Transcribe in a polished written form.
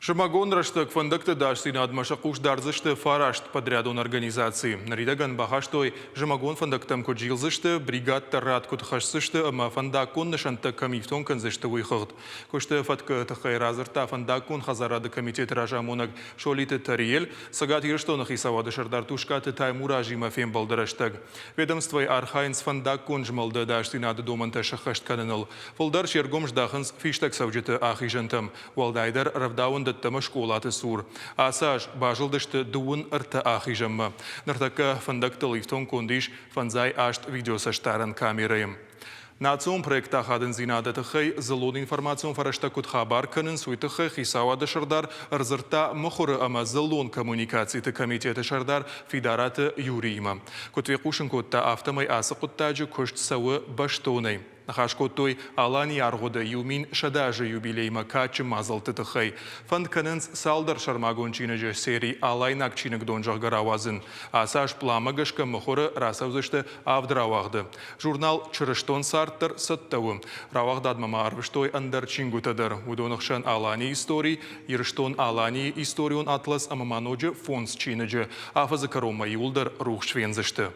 Шамагон раштык фандыкты даштинад машакуш дарзышты фарашт подрядон организации. Наридаган бахаштой Шамагон фандыктам коджилзышты, бригад таррат кутхашсышты, ама фандакун нышанты камифтон канзышты уйхырд. Кушты фатка тахайразырта фандакун хазарады комитет ражамонаг шолиты тариел, сагат ирштонах исавады шардартушкаты таймура жима фем балдараштаг. Ведомствой архайнс фандакун жмалды даштинады доманта шахашт каныныл. Фолдар шергом ждахынс фиштак савжыты ахижантам. Валдайдар равдаун тама школаты сур. Асаж бажылдышты дуын ырты ахижамма. Нартака фандактыл ифтон кондиш фанзай ашт видеосаштаран камерайым. Национ проекта хадын зинады хай зелон информацион фараштакут хабар канын суйты хай хисавады шардар рзырта мухуры ама зелон коммуникации комитеты шардар федераты юриима. Кутвекушын котта автомай асы куттаджы көшт сауы баштонай. Нахашкотой алани аргода юмин шадажы юбилейма качы мазалты тыхай. Фанд канынс салдар шармагон чиныжы сери алайнак чинык донжақ гаравазын. Асаш пламагашка мухуры расавзышты авдравағды. Журнал чырыштон сарттыр сыттауы. Равағдадмама арвыштой андар чингутадыр. Удонықшан алани историй, ирыштон алани историон атлас амаманожы фонс чиныжы. Афазы карома юлдар рух швензышты.